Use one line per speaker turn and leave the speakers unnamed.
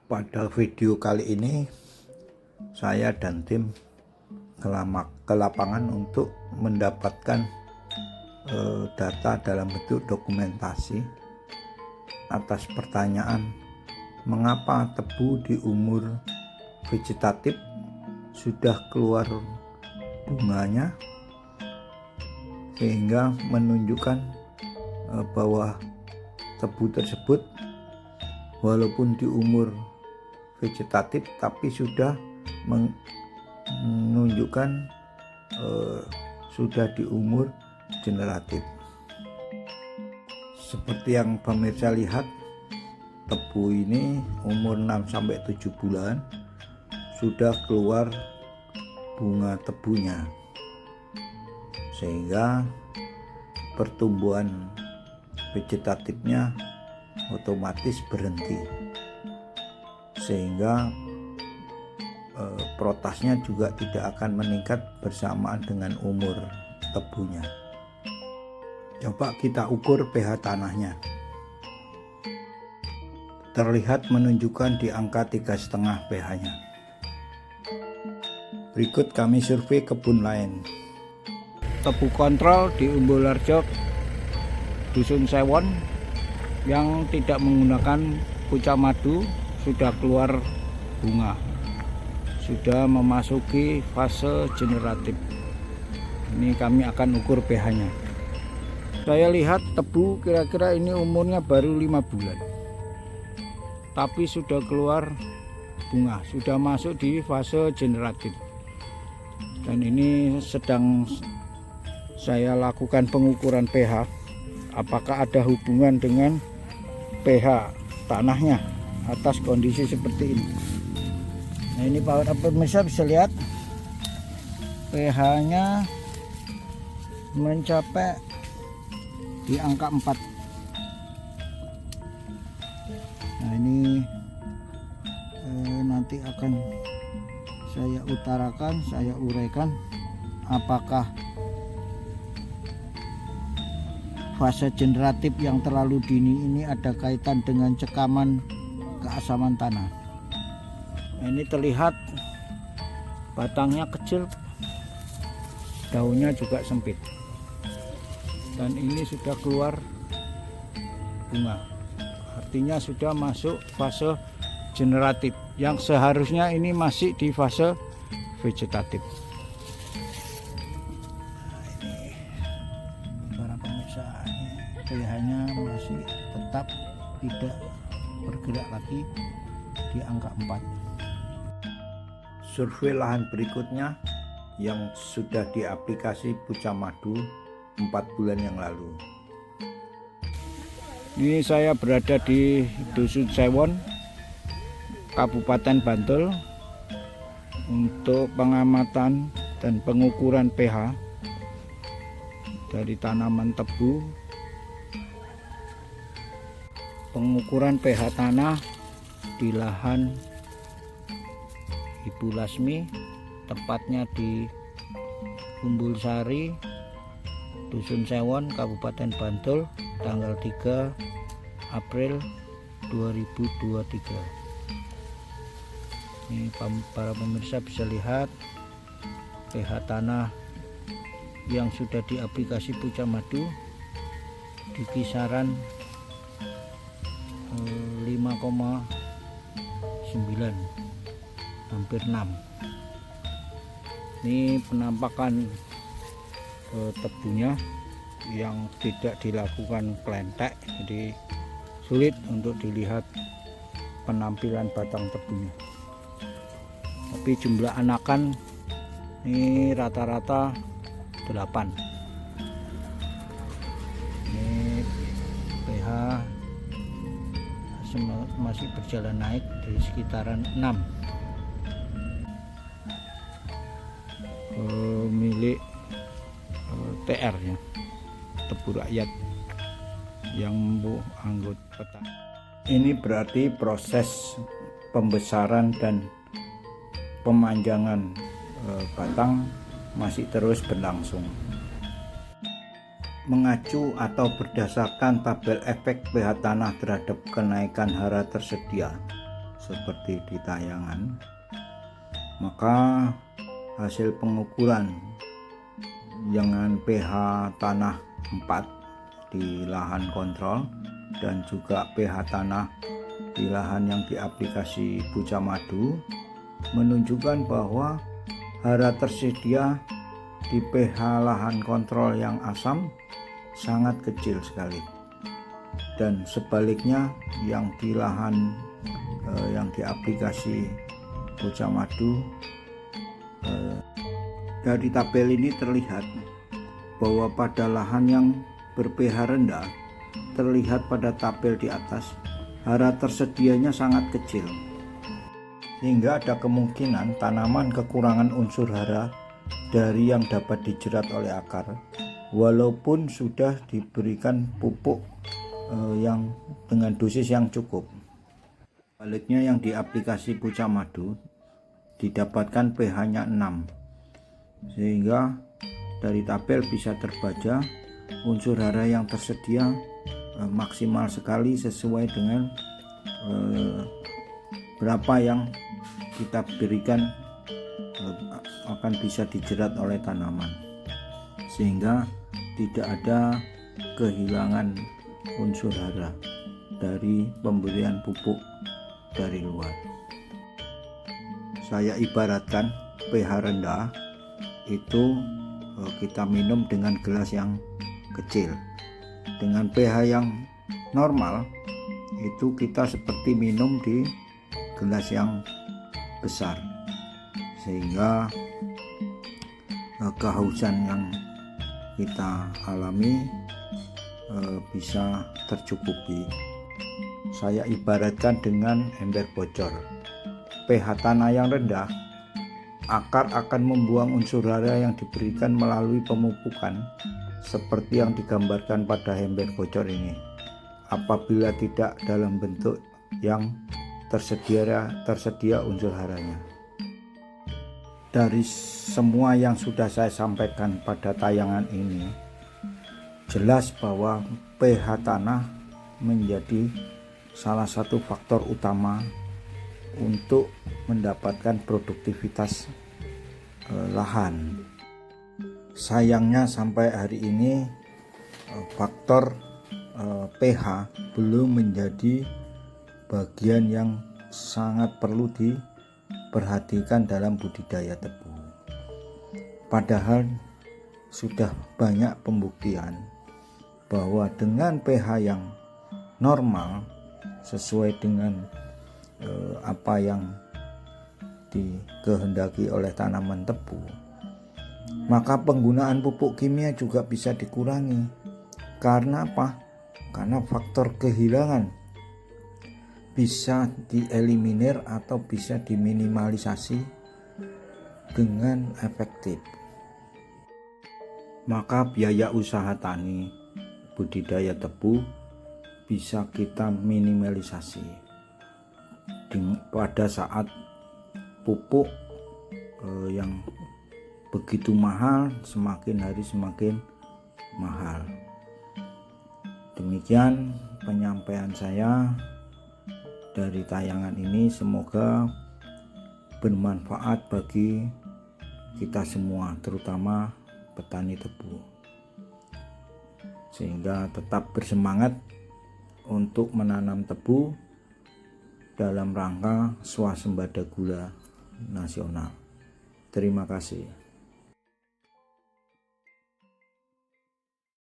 Pada video kali ini saya dan tim ke lapangan untuk mendapatkan data dalam bentuk dokumentasi atas pertanyaan mengapa tebu di umur vegetatif sudah keluar bunganya, sehingga menunjukkan bahwa tebu tersebut walaupun di umur vegetatif tapi sudah menunjukkan sudah di umur generatif. Seperti yang pemirsa lihat, tebu ini umur 6-7 bulan sudah keluar bunga tebunya, sehingga pertumbuhan vegetatifnya otomatis berhenti, sehingga protasnya juga tidak akan meningkat bersamaan dengan umur tebunya. Coba kita ukur pH tanahnya. Terlihat menunjukkan di angka 3,5 pH-nya. Berikut kami survei kebun lain.
Tebu kontrol di Umbulharjo, Dusun Sewon, yang tidak menggunakan pucak madu sudah keluar bunga, sudah memasuki fase generatif. Ini kami akan ukur pH-nya. Saya lihat tebu kira-kira ini umurnya baru 5 bulan, tapi sudah keluar bunga, sudah masuk di fase generatif. Dan ini sedang saya lakukan pengukuran pH, apakah ada hubungan dengan pH tanahnya atas kondisi seperti ini. Nah, ini para pemirsa bisa lihat pH-nya mencapai di angka 4. Nah, ini nanti akan saya utarakan, saya uraikan apakah fase generatif yang terlalu dini ini ada kaitan dengan cekaman keasaman tanah. Nah, ini terlihat batangnya kecil, daunnya juga sempit, dan ini sudah keluar bunga, artinya sudah masuk fase generatif, yang seharusnya ini masih di fase vegetatif. Para pemirsa, pH-nya masih tetap tidak bergerak lagi di angka 4.
Survei lahan berikutnya yang sudah diaplikasi pucak madu 4 bulan yang lalu.
Ini saya berada di Dusun Sewon, Kabupaten Bantul, untuk pengamatan dan pengukuran pH dari tanaman tebu. Pengukuran pH tanah di lahan Ibu Lasmi, tepatnya di Umbulsari, Dusun Sewon, Kabupaten Bantul, tanggal 3 April 2023. Ini para pemirsa bisa lihat pH tanah yang sudah diaplikasi pucak madu di kisaran 5,9, hampir 6. Ini penampakan tebunya yang tidak dilakukan klentek, jadi sulit untuk dilihat penampilan batang tebunya. Tapi jumlah anakan ini rata-rata 8. Ini pH masih berjalan naik di sekitaran 6. Milik TR ya, tebu rakyat yang anggut petani.
Ini berarti proses pembesaran dan pemanjangan batang masih terus berlangsung. Mengacu atau berdasarkan tabel efek pH tanah terhadap kenaikan hara tersedia, seperti di tayangan, maka hasil pengukuran dengan pH tanah 4 di lahan kontrol dan juga pH tanah di lahan yang diaplikasi buca madu menunjukkan bahwa hara tersedia di pH lahan kontrol yang asam sangat kecil sekali, dan sebaliknya yang di lahan yang diaplikasi buca madu, dari tabel ini terlihat bahwa pada lahan yang ber-pH rendah, terlihat pada tabel di atas, hara tersedianya sangat kecil, sehingga ada kemungkinan tanaman kekurangan unsur hara dari yang dapat dijerat oleh akar walaupun sudah diberikan pupuk yang dengan dosis yang cukup. Baliknya yang diaplikasi buca madu didapatkan pH-nya 6, sehingga dari tabel bisa terbaca unsur hara yang tersedia maksimal sekali sesuai dengan berapa yang kita berikan akan bisa dijerat oleh tanaman, sehingga tidak ada kehilangan unsur hara dari pemberian pupuk dari luar. Saya ibaratkan pH rendah itu kita minum dengan gelas yang kecil, dengan pH yang normal itu kita seperti minum di gelas yang besar, sehingga kehausan yang kita alami bisa tercukupi. Saya ibaratkan dengan ember bocor. pH tanah yang rendah, akar akan membuang unsur hara yang diberikan melalui pemupukan seperti yang digambarkan pada ember bocor ini, apabila tidak dalam bentuk yang tersedia unsur haranya. Dari semua yang sudah saya sampaikan pada tayangan ini, jelas bahwa pH tanah menjadi salah satu faktor utama untuk mendapatkan produktivitas lahan. Sayangnya sampai hari ini faktor pH belum menjadi bagian yang sangat perlu diperhatikan dalam budidaya tebu. Padahal sudah banyak pembuktian bahwa dengan pH yang normal sesuai dengan apa yang dikehendaki oleh tanaman tebu, maka penggunaan pupuk kimia juga bisa dikurangi. Karena apa? Karena faktor kehilangan bisa dieliminir atau bisa diminimalisasi dengan efektif. Maka biaya usaha tani budidaya tebu bisa kita minimalisasi pada saat pupuk yang begitu mahal semakin hari semakin mahal. Demikian penyampaian saya dari tayangan ini, semoga bermanfaat bagi kita semua, terutama petani tebu, sehingga tetap bersemangat untuk menanam tebu dalam rangka swasembada gula nasional. Terima kasih.